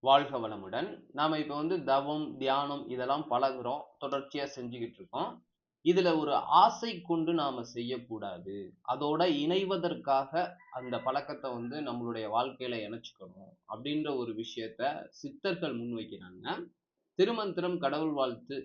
வாழ்க வளமுடன். நாம இப்ப வந்து தவம், தியானம் இதெல்லாம் பழகுறோம். தொடர்ச்சியா செஞ்சுகிட்டு இருக்கோம். இதுல ஒரு ஆசை கொண்டு நாம செய்யக்கூடாது. அதோட இணைவதற்காக அந்த பழக்கத்த வந்து நம்மளுடைய வாழ்க்கையில இணைச்சுக்கணும். அப்படின்ற ஒரு விஷயத்த சித்தர்கள் முன்வைக்கிறாங்க. திருமந்திரம் கடவுள் வாழ்த்து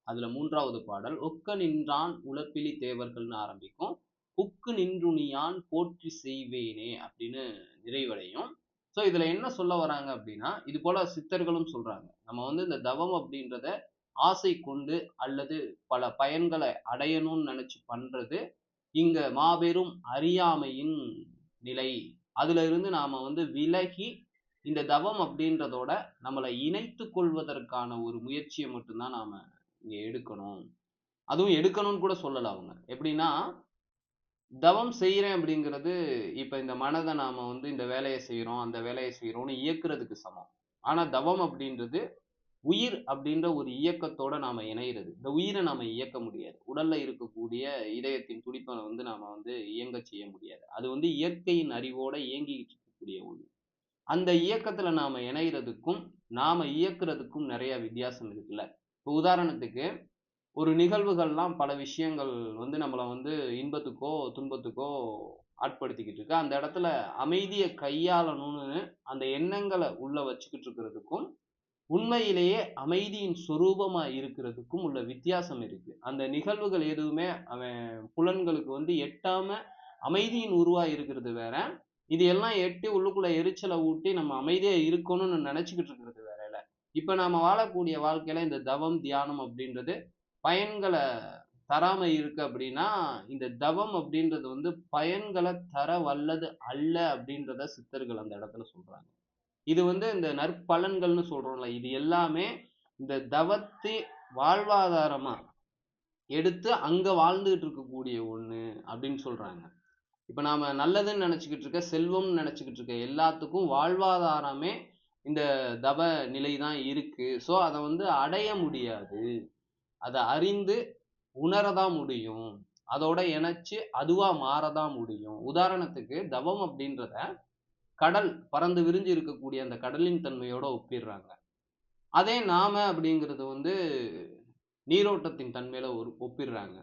அதுல 3வது பாடல். "ஒக்க நின்றான் உலப்பிலி தேவர்கள்ன்னு ஆரம்பிக்கும். புக்கு நின்றுணியான் போற்றி செய்வேனே அப்படின்னு நிறைவடையும். ஸோ இதுல என்ன சொல்ல வராங்க அப்படின்னா, இது போல சித்தர்களும் சொல்றாங்க. நம்ம வந்து இந்த தவம் அப்படின்றத ஆசை கொண்டு அல்லது பல பயன்களை அடையணும்னு நினைச்சு பண்றது, இங்க மாபெரும் அறியாமையின் நிலை. அதுல இருந்து நாம வந்து விலகி, இந்த தவம் அப்படின்றதோட நம்மள இணைத்துக் கொள்வதற்கான ஒரு முயற்சிய மட்டும் தான் நாம இங்க எடுக்கணும். அதுவும் எடுக்கணும்னு கூட சொல்லல அவங்க. எப்படின்னா, தவம் செய்றேன் அப்படிங்கிறது, இப்ப இந்த மனத நாம வந்து இந்த வேலைய செய்றோம், அந்த வேலைய செய்றோம்னு இயக்குறதுக்கு சமம். ஆனா தவம் அப்படின்றது, உயிர் அப்படின்ற ஒரு இயக்கத்தோட நாம இணையிறது. இந்த உயிர நாம இயக்க முடியாது. உடல்ல இருக்கக்கூடிய இதயத்தின் துடிப்ப வந்து நாம வந்து இயங்கச் செய்ய முடியாது. அது வந்து இயற்கையின் அறிவோட இயங்கிக்கிட்டு இருக்கக்கூடிய ஒண்ணு. அந்த இயக்கத்துல நாம இணையறதுக்கும், நாம இயக்குறதுக்கும் நெறைய வித்தியாசம் இருக்குல்ல. இப்ப உதாரணத்துக்கு, ஒரு நிகழ்வுகள்லாம் பல விஷயங்கள் வந்து நம்மள வந்து இன்பத்துக்கோ, துன்பத்துக்கோ ஆட்படுத்திக்கிட்டு இருக்கு. அந்த இடத்துல அமைதிய கையாளணும்னு அந்த எண்ணங்கள உள்ள வச்சுக்கிட்டு இருக்கிறதுக்கும், உண்மையிலேயே அமைதியின் சொரூபமா இருக்கிறதுக்கும் உள்ள வித்தியாசம் இருக்கு. அந்த நிகழ்வுகள் எதுவுமே அவன் புலன்களுக்கு வந்து எட்டாம அமைதியின் உருவா இருக்கிறது வேற. இது எல்லாம் எட்டி உள்ளுக்குள்ள எரிச்சல ஊட்டி நம்ம அமைதியா இருக்கணும்னு நெனச்சுக்கிட்டு இருக்கிறது வேறல்ல. இப்ப நாம வாழக்கூடிய வாழ்க்கையில இந்த தவம், தியானம் அப்படின்றது பயன்கள தராம இருக்கு அப்படின்னா, இந்த தவம் அப்படின்றது வந்து பயன்கள தர வல்லது அல்ல அப்படின்றத சித்தர்கள் அந்த இடத்துல சொல்றாங்க. இது வந்து இந்த நற்பலன்கள்னு சொல்றோம்ல, இது எல்லாமே இந்த தவத்தை வாழ்வாதாரமா எடுத்து அங்க வாழ்ந்துகிட்டு இருக்கக்கூடிய ஒண்ணு அப்படின்னு சொல்றாங்க. இப்ப நாம நல்லதுன்னு நினைச்சுக்கிட்டு இருக்க, செல்வம்னு நினைச்சுக்கிட்டு இருக்க எல்லாத்துக்கும் வாழ்வாதாரமே இந்த தவ நிலை தான் இருக்கு. ஸோ அத வந்து அடைய முடியாது. அத அறிந்து உணரதான் முடியும். அதோட இணைச்சு அதுவா மாறதான் முடியும். உதாரணத்துக்கு தவம் அப்படின்றத கடல் பரந்து விரிஞ்சு இருக்கக்கூடிய அந்த கடலின் தன்மையோட ஒப்பிடுறாங்க. அதே நாம அப்படிங்கிறது வந்து நீரோட்டத்தின் தன்மையில ஒப்பிடுறாங்க.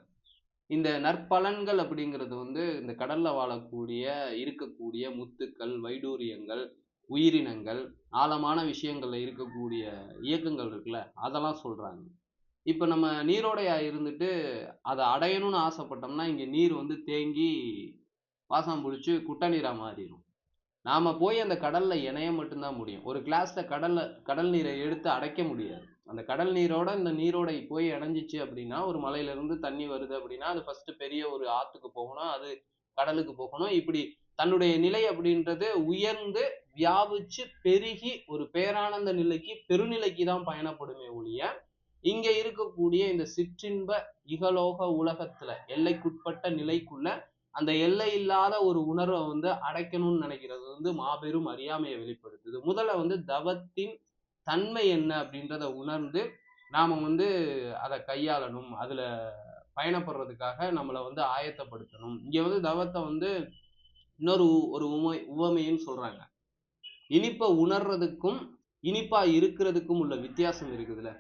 இந்த நற்பலன்கள் அப்படிங்கிறது வந்து இந்த கடல்ல வாழக்கூடிய இருக்கக்கூடிய முத்துக்கள், வைடூரியங்கள், உயிரினங்கள், ஆழமான விஷயங்கள்ல இருக்கக்கூடிய இயக்கங்கள் இருக்குல்ல, அதெல்லாம் சொல்றாங்க. இப்ப நம்ம நீரோடையா இருந்துட்டு அத அடையணும்னு ஆசைப்பட்டோம்னா, இங்க நீர் வந்து தேங்கி பாசம் புடிச்சு குட்டை நீரா மாறிரும். நாம போய் அந்த கடல்ல இணைய மட்டும் தான் முடியும். ஒரு கிளாஸ்ல கடல் நீரை எடுத்து அடைக்க முடியாது. அந்த கடல் நீரோட இந்த நீரோடை போய் இணைஞ்சிச்சு அப்படின்னா, ஒரு மலையிலிருந்து தண்ணி வருது அப்படின்னா, அது ஃபர்ஸ்ட் பெரிய ஒரு ஆத்துக்கு போகணும். அது கடலுக்கு போகணும். இப்படி தன்னுடைய நிலை அப்படின்றது உயர்ந்து, வியாபிச்சு, பெருகி ஒரு பேரானந்த நிலைக்கு, பெருநிலைக்கு தான் பயணப்படுமே ஒழிய, இங்க இருக்கக்கூடிய இந்த சிற்றின்ப இகலோக உலகத்துல எல்லைக்குட்பட்ட நிலைக்குள்ள அந்த எல்லை இல்லாத ஒரு உணர்வை வந்து அடைக்கணும்னு நினைக்கிறது வந்து மாபெரும் அறியாமையை வெளிப்படுத்துது. முதல்ல வந்து தவத்தின் தன்மை என்ன அப்படின்றத உணர்ந்து நாம வந்து அதை கையாளணும். அதுல பயணப்படுறதுக்காக நம்மள வந்து ஆயத்தப்படுத்தணும். இங்க வந்து தவத்தை வந்து இன்னொரு ஒரு உவமைன்னு சொல்றாங்க. இனிப்ப உணர்றதுக்கும் இனிப்பா இருக்கிறதுக்கும் உள்ள வித்தியாசம் இருக்குதுல்ல.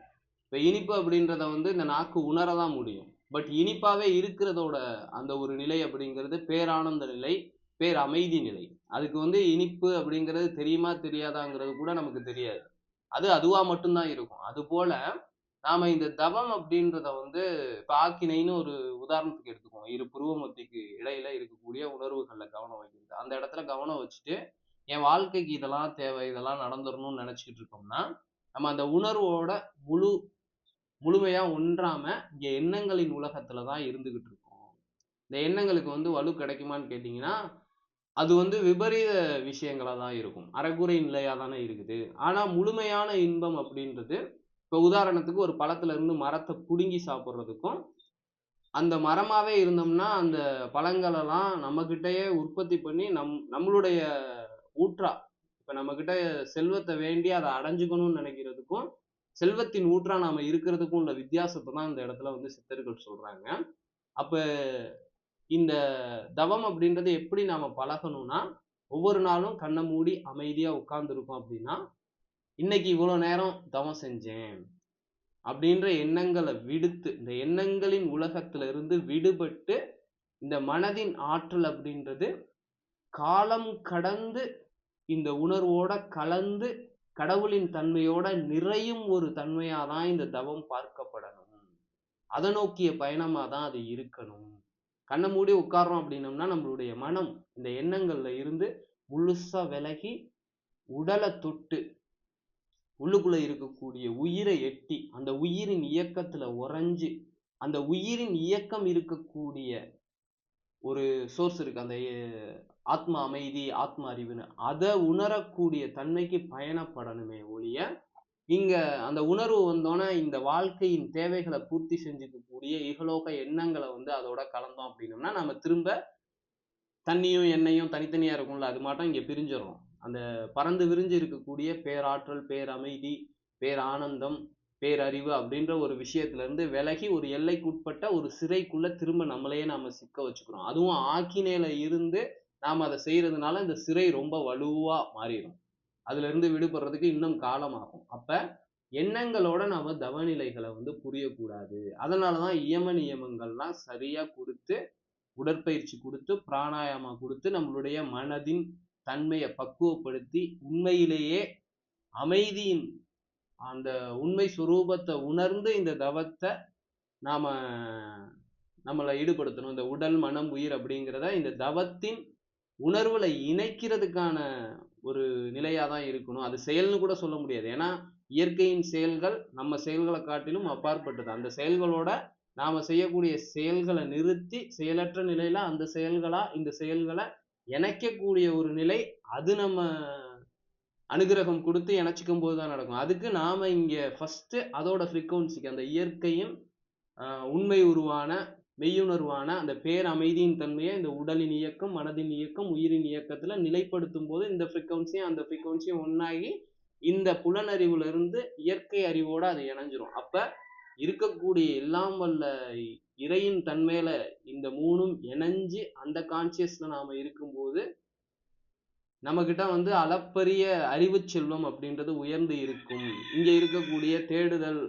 இப்ப இனிப்பு அப்படின்றத வந்து இந்த நாக்கு உணரதான் முடியும். பட் இனிப்பாவே இருக்கிறதோட அந்த ஒரு நிலை அப்படிங்கிறது பேரானந்த நிலை, பேர் அமைதி நிலை. அதுக்கு வந்து இனிப்பு அப்படிங்கிறது தெரியுமா தெரியாதாங்கிறது கூட நமக்கு தெரியாது. அது அதுவா மட்டும்தான் இருக்கும். அதுபோல நாம இந்த தவம் அப்படின்றத வந்து இப்ப ஆக்கினைன்னு ஒரு உதாரணத்துக்கு எடுத்துக்குவோம். இரு புருவ மத்திக்கு இடையில இருக்கக்கூடிய உணர்வுகள்ல கவனம் வைக்கிறது. அந்த இடத்துல கவனம் வச்சுட்டு என் வாழ்க்கைக்கு இதெல்லாம் தேவை, இதெல்லாம் நடந்துரணும்னு நினைச்சுக்கிட்டு இருக்கோம்னா, நம்ம அந்த உணர்வோட முழு முழுமையா ஒன்றாம இங்க எண்ணங்களின் உலகத்துல தான் இருந்துகிட்டு இருக்கோம். இந்த எண்ணங்களுக்கு வந்து வலு கிடைக்குமான்னு கேட்டீங்கன்னா, அது வந்து விபரீத விஷயங்களா தான் இருக்கும். அரைகுறை நிலையா தானே இருக்குது. ஆனா முழுமையான இன்பம் அப்படின்றது, இப்ப உதாரணத்துக்கு ஒரு பழத்துல இருந்து மரத்த புடுங்கி சாப்பிடுறதுக்கும், அந்த மரமாவே இருந்தோம்னா, அந்த பழங்களெல்லாம் நம்மகிட்டயே உற்பத்தி பண்ணி நம்மளுடைய ஊற்றா இப்ப நம்மகிட்ட செல்வத்த வேண்டி அத அடைஞ்சுக்கணும்னு நினைக்கிறதுக்கும், செல்வத்தின் ஊற்றா நாம இருக்கிறதுக்கும் உள்ள வித்தியாசத்த தான் இந்த இடத்துல வந்து சித்தர்கள் சொல்றாங்க. அப்ப இந்த தவம் அப்படின்றது எப்படி நாம பழகணும்னா, ஒவ்வொரு நாளும் கண்ண மூடி அமைதியா உட்கார்ந்திருக்கோம் அப்படின்னா, இன்னைக்கு இவ்வளவு நேரம் தவம் செஞ்சேன் அப்படின்ற எண்ணங்களை விடுத்து, இந்த எண்ணங்களின் உலகத்துல இருந்து விடுபட்டு இந்த மனதின் ஆற்றல் அப்படின்றது காலம் கடந்து இந்த உணர்வோட கலந்து கடவுளின் தன்மையோட நிறையும் ஒரு தன்மையாதான் இந்த தவம் பார்க்கப்படணும். அதை நோக்கிய பயணமா தான் அது இருக்கணும். கண்ணை மூடி உட்கார்றோம் அப்படின்னம்னா நம்மளுடைய மனம் இந்த எண்ணங்கள்ல இருந்து முழுசா விலகி உடலை தொட்டு உள்ளுக்குள்ள இருக்கக்கூடிய உயிரை எட்டி அந்த உயிரின் இயக்கத்துல உறைஞ்சு அந்த உயிரின் இயக்கம் இருக்கக்கூடிய ஒரு சோர்ஸ் இருக்கு, அந்த ஆத்ம அமைதி ஆத்ம அறிவுன்னு, அதை உணரக்கூடிய தன்மைக்கு பயணப்படணுமே ஒழிய இங்க அந்த உணர்வு வந்தோன்னே இந்த வாழ்க்கையின் தேவைகளை பூர்த்தி செஞ்சுக்கக்கூடிய இகலோக எண்ணங்களை அதோட கலந்தோம் அப்படின்னோம்னா நம்ம திரும்ப தண்ணியும் எண்ணெயும் தனித்தனியா இருக்கும்ல, அது மாட்டம் இங்க பிரிஞ்சிடும். அந்த பறந்து விரிஞ்சு இருக்கக்கூடிய பேராற்றல், பேரமைதி, பேரானந்தம், பேரறிவு அப்படின்ற ஒரு விஷயத்துல இருந்து விலகி ஒரு எல்லைக்குட்பட்ட ஒரு சிறைக்குள்ள திரும்ப நம்மளையே நாம சிக்க வச்சுக்கிறோம். அதுவும் ஆக்கினேல இருந்து நாம அதை செய்யறதுனால இந்த சிறை ரொம்ப வலுவா மாறிடும். அதுல இருந்து விடுபடுறதுக்கு இன்னும் காலம் ஆகும். அப்ப எண்ணங்களோட நாம தவநிலைகளை புரியக்கூடாது. அதனாலதான் இயம நியமங்கள்லாம் சரியா கொடுத்து, உடற்பயிற்சி கொடுத்து, பிராணாயாமா கொடுத்து நம்மளுடைய மனதின் தன்மையை பக்குவப்படுத்தி உண்மையிலேயே அமைதியின் அந்த உண்மை சுரூபத்தை உணர்ந்து இந்த தவத்தை நாம நம்மளை ஈடுபடுத்தணும். இந்த உடல் மனம் உயிர் அப்படிங்கிறத இந்த தவத்தின் உணர்வுல இணைக்கிறதுக்கான ஒரு நிலையாதான் இருக்கணும். அது செயல்னு கூட சொல்ல முடியாது. ஏன்னா இயற்கையின் செயல்கள் நம்ம செயல்களை காட்டிலும் அப்பாற்பட்டது. அந்த செயல்களோட நாம செய்யக்கூடிய செயல்களை நிறுத்தி செயலற்ற நிலையில அந்த செயல்களா இந்த செயல்களை இணைக்கக்கூடிய ஒரு நிலை, அது நம்ம அனுகிரகம் கொடுத்து இணைச்சிக்கும் போதுதான் நடக்கும். அதுக்கு நாம இங்க ஃபர்ஸ்ட் அதோட ஃப்ரீக்வன்சிக்கு அந்த இயற்கையின் உண்மை உருவான மெய்யுணர்வான அந்த பேரமைதியின் தன்மையை இந்த உடலின் இயக்கம், மனதின் இயக்கம், உயிரின் இயக்கத்துல நிலைப்படுத்தும் போது இந்த ஃப்ரீக்வன்சியும் அந்த ஃப்ரீக்வன்சியும் ஒன்னாகி இந்த புலனறிவுல இருந்து இயற்கை அறிவோட அது இணைஞ்சிரும். அப்ப இருக்கக்கூடிய எல்லாம் வல்ல இறையின் தன்மையில இந்த மூணும் இணைஞ்சு அந்த கான்சியஸ்ல நாம இருக்கும்போது நம்ம கிட்ட அளப்பரிய அறிவு செல்வம் அப்படின்றது உயர்ந்து இருக்கும். இங்க இருக்கக்கூடிய தேடுதல்,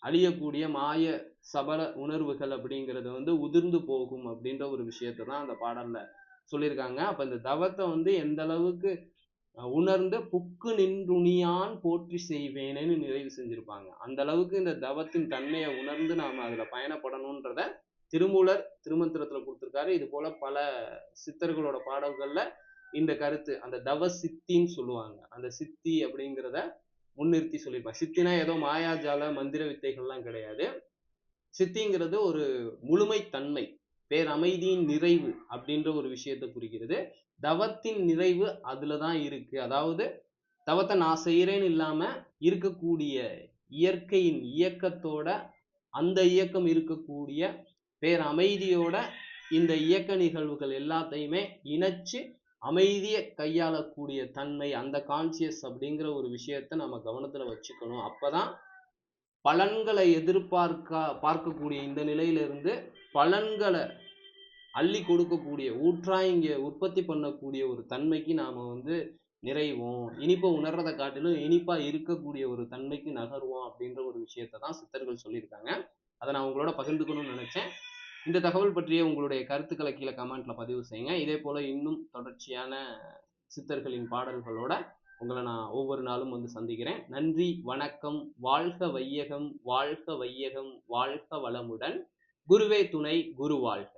அழியக்கூடிய மாய சபல உணர்வுகள் அப்படிங்கிறது உதிர்ந்து போகும் அப்படின்ற ஒரு விஷயத்தை தான் அந்த பாடல்ல சொல்லியிருக்காங்க. அப்ப இந்த தவத்தை எந்த அளவுக்கு உணர்ந்து புக்கு நின்றுணியான் போற்றி செய்வேனேன்னு நிறைவு செஞ்சிருப்பாங்க. அந்த அளவுக்கு இந்த தவத்தின் தன்மையை உணர்ந்து நாம அதுல பயணப்படணும்ன்றத திருமூலர் திருமந்திரத்துல கொடுத்திருக்காரு. இது போல பல சித்தர்களோட பாடல்கள்ல இந்த கருத்து, அந்த தவ சித்தின்னு சொல்லுவாங்க, அந்த சித்தி அப்படிங்கிறத முன்னிறுத்தி சொல்லியிருப்பாங்க. சித்தினா ஏதோ மாயாஜால மந்திர வித்தைகள்லாம் கிடையாது. சித்திங்கிறது ஒரு முழுமைத்தன்மை, பேரமைதியின் நிறைவு அப்படின்ற ஒரு விஷயத்தை குறிக்கிறது. தவத்தின் நிறைவு அதுலதான் இருக்கு. அதாவது தவத்தை நான் செய்யறேன்னு இல்லாம இருக்கக்கூடிய இயற்கையின் இயக்கத்தோட அந்த இயக்கம் இருக்கக்கூடிய பேரமைதியோட இந்த இயக்க நிகழ்வுகள் எல்லாத்தையுமே இணைச்சு அமைதியை கையாளக்கூடிய தன்மை, அந்த கான்சியஸ் அப்படிங்கிற ஒரு விஷயத்த நம்ம கவனத்துல வச்சுக்கணும். அப்பதான் பலன்களை பார்க்கக்கூடிய இந்த நிலையிலிருந்து பலன்களை அள்ளி கொடுக்கக்கூடிய ஊற்றாய் இங்க உற்பத்தி பண்ணக்கூடிய ஒரு தன்மைக்கு நாம நிறைவோம். இனிப்பை உணர்றதை காட்டிலும் இனிப்பா இருக்கக்கூடிய ஒரு தன்மைக்கு நகர்வோம் அப்படின்ற ஒரு விஷயத்தை தான் சித்தர்கள் சொல்லியிருக்காங்க. அதை நான் உங்களோட பகிர்ந்துக்கணும்னு நினைச்சேன். இந்த தகவல் பற்றிய உங்களுடைய கருத்துக்களை கீழே கமெண்ட்ல பதிவு செய்யுங்க. இதே போல இன்னும் தொடர்ச்சியான சித்தர்களின் பாடல்களோட உங்களை நான் ஒவ்வொரு நாளும் சந்திக்கிறேன். நன்றி, வணக்கம். வாழ்க வையகம், வாழ்க வையகம், வாழ்க வளமுடன். குருவே துணை, குரு வாழ்க.